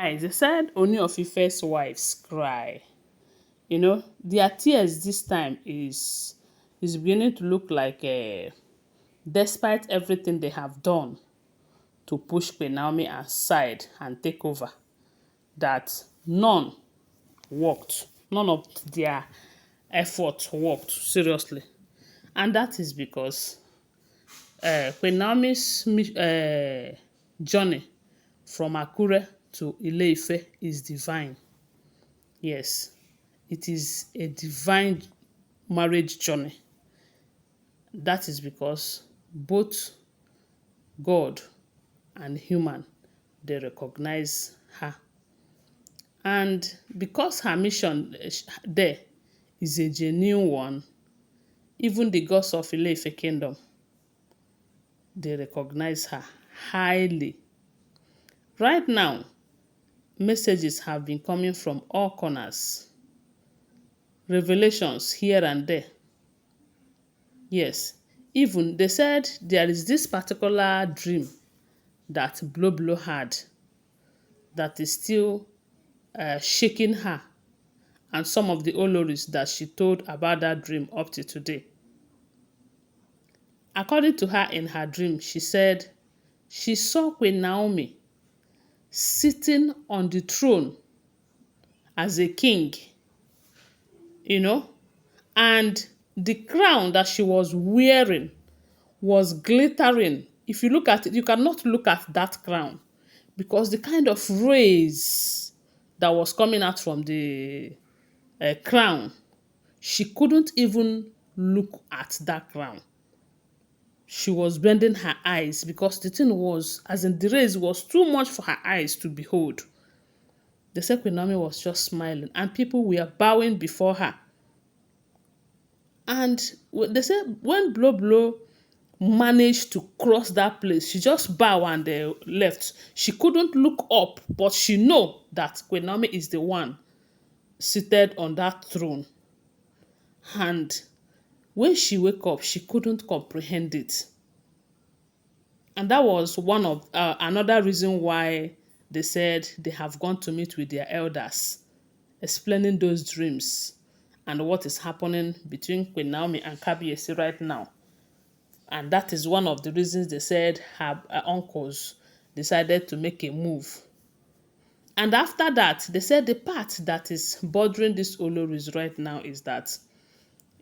Guys, they said Ooni of Ife's wives cry. Their tears this time is beginning to look like despite everything they have done to push Queen Naomi aside and take over, that none worked. None of their effort worked seriously. And that is because Queen Naomi's journey from Akure to Ile Ife is divine. Yes, it is a divine marriage journey. That is because both God and human, they recognize her. And because her mission there is a genuine one, even the gods of Ile Ife kingdom, they recognize her highly. Right now, messages have been coming from all corners. Revelations here and there. Yes, even they said there is this particular dream that Blo had that is still shaking her and some of the oloris that she told about that dream up to today. According to her, in her dream, she said she saw Queen Naomi sitting on the throne as a king, and the crown that she was wearing was glittering. If you look at it, you cannot look at that crown because the kind of rays that was coming out from the crown, she couldn't even look at that crown. She was bending her eyes because the thing was, as in the rays was too much for her eyes to behold. The said Queen Naomi was just smiling and people were bowing before her. And they said when Blo managed to cross that place, she just bowed and left. She couldn't look up, but she know that Queen Naomi is the one seated on that throne. And when she wake up, she couldn't comprehend it. And that was one of another reason why they said they have gone to meet with their elders, explaining those dreams and what is happening between Queen Naomi and Kabiyesi right now. And that is one of the reasons they said her uncles decided to make a move. And after that, they said the part that is bothering these Oloris right now is that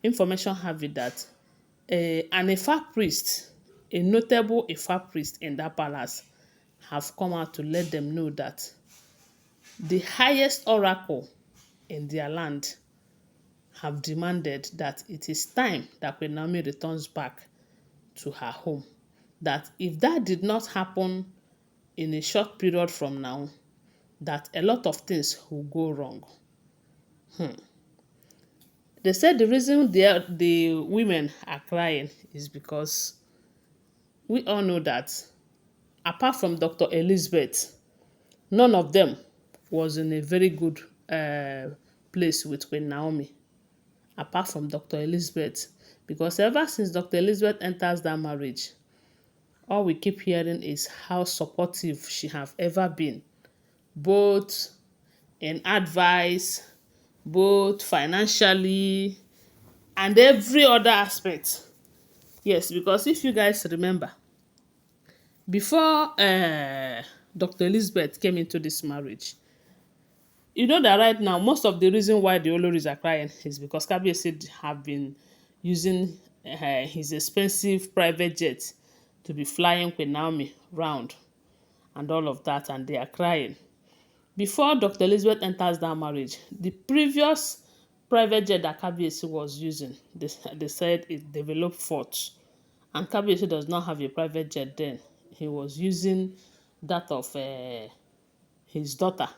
information have it that an Ifa priest, a notable Ifa priest in that palace, have come out to let them know that the highest oracle in their land have demanded that it is time that Queen Naomi returns back to her home. That if that did not happen in a short period from now, that a lot of things will go wrong. They said the reason the women are crying is because we all know that apart from Dr. Elizabeth, none of them was in a very good place with Queen Naomi, apart from Dr. Elizabeth. Because ever since Dr. Elizabeth enters that marriage, all we keep hearing is how supportive she have ever been, both in advice, both financially, and every other aspect. Yes, because if you guys remember, before Dr. Elizabeth came into this marriage, you know that right now, most of the reason why the Oloris are crying is because Kabiyesi have been using his expensive private jet to be flying Queen Naomi round and all of that, and they are crying. Before Dr. Elizabeth enters that marriage, the previous private jet that Kabiyesi was using, they said it developed faults. And Kabiyesi does not have a private jet then. He was using that of his daughter,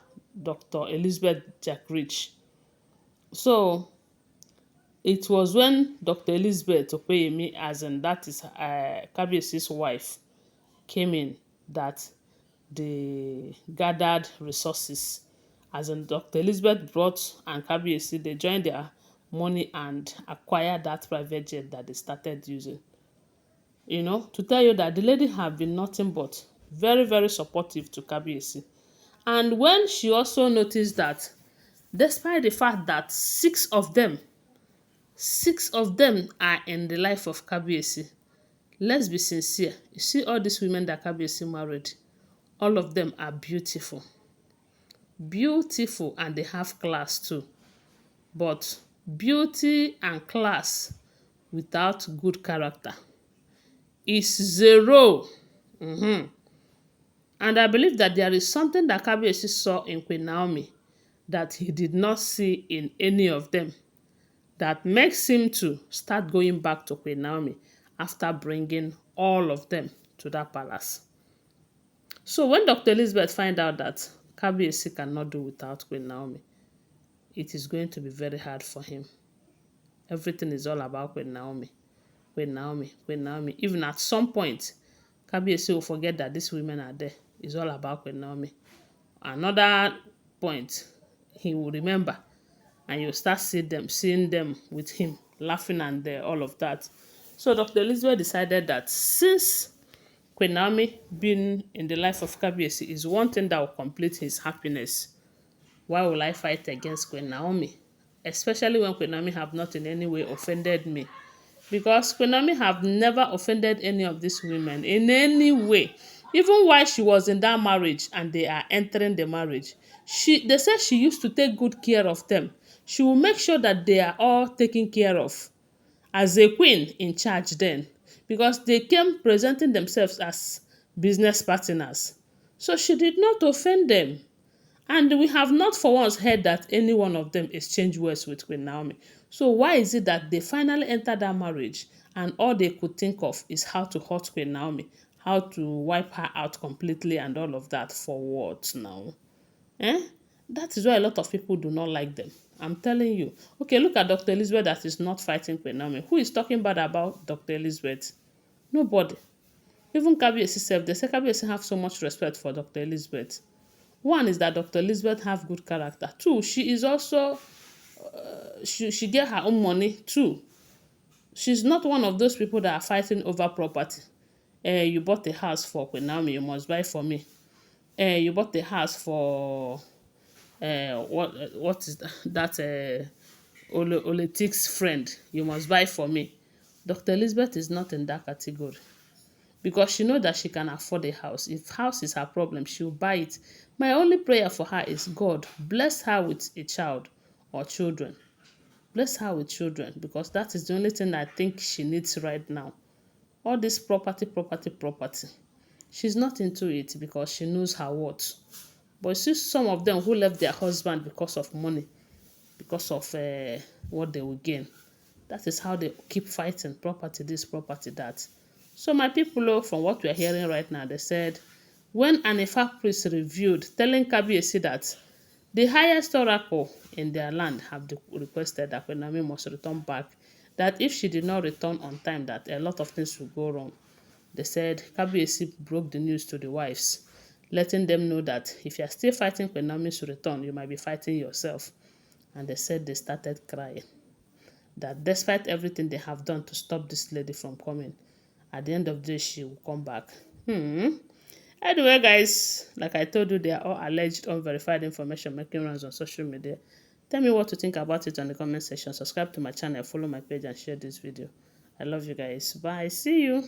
Dr. Elizabeth Jack Rich. So it was when Dr. Elizabeth Opeyemi, as in that is Kabiyesi's wife, came in that they gathered resources. As in Dr. Elizabeth brought and Kabiyesi, they joined their money and acquired that private jet that they started using. To tell you that the lady have been nothing but very, very supportive to Kabiyesi. And when she also noticed that despite the fact that six of them are in the life of Kabiyesi, let's be sincere. You see all these women that Kabiyesi married, all of them are beautiful. Beautiful, and they have class too. But beauty and class without good character is zero. And I believe that there is something that Kabiyesi saw in Queen Naomi that he did not see in any of them, that makes him to start going back to Queen Naomi after bringing all of them to that palace. So when Dr. Elizabeth find out that Kabiyesi cannot do without Queen Naomi, it is going to be very hard for him. Everything is all about Queen Naomi. Queen Naomi, Queen Naomi. Even at some point, Kabiyesi will forget that these women are there. It's all about Queen Naomi. Another point, he will remember, and you'll start seeing them with him, laughing and all of that. So Dr. Elizabeth decided that since Queen Naomi being in the life of Kabiyesi is one thing that will complete his happiness, why will I fight against Queen Naomi? Especially when Queen Naomi have not in any way offended me. Because Queen Naomi have never offended any of these women in any way. Even while she was in that marriage and they are entering the marriage, they said she used to take good care of them. She will make sure that they are all taken care of as a queen in charge then, because they came presenting themselves as business partners. So she did not offend them. And we have not for once heard that any one of them exchanged words with Queen Naomi. So why is it that they finally entered that marriage and all they could think of is how to hurt Queen Naomi, how to wipe her out completely and all of that? For what now? Eh? That is why a lot of people do not like them. I'm telling you. Okay, look at Dr. Elizabeth that is not fighting Queen Naomi. Who is talking bad about Dr. Elizabeth? Nobody. Even Kabiyesi self, they say Kabiyesi have so much respect for Dr. Elizabeth. One is that Dr. Elizabeth have good character. Two, she is also, she get her own money too. She's not one of those people that are fighting over property. You bought a house for Queen Naomi, you must buy for me. You bought a house for, what is that Oletik's friend, you must buy for me. Dr. Elizabeth is not in that category, because she knows that she can afford a house. If house is her problem, she'll buy it. My only prayer for her is, God, bless her with a child or children. Bless her with children, because that is the only thing I think she needs right now. All this property. She's not into it because she knows her worth. But you see some of them who left their husband because of money, because of what they will gain. That is how they keep fighting property this, property that. So my people, from what we are hearing right now, they said when an Ifa priest revealed, telling Kabiyesi that the highest oracle in their land have requested that Queen Naomi must return back, that if she did not return on time, that a lot of things will go wrong. They said Kabiyesi broke the news to the wives, letting them know that if you are still fighting Queen Naomi's return, you might be fighting yourself. And they said they started crying, that despite everything they have done to stop this lady from coming, at the end of the day, she will come back. Anyway, guys, like I told you, they are all alleged, unverified information making rounds on social media. Tell me what you think about it on the comment section. Subscribe to my channel, follow my page, and share this video. I love you guys. Bye. See you.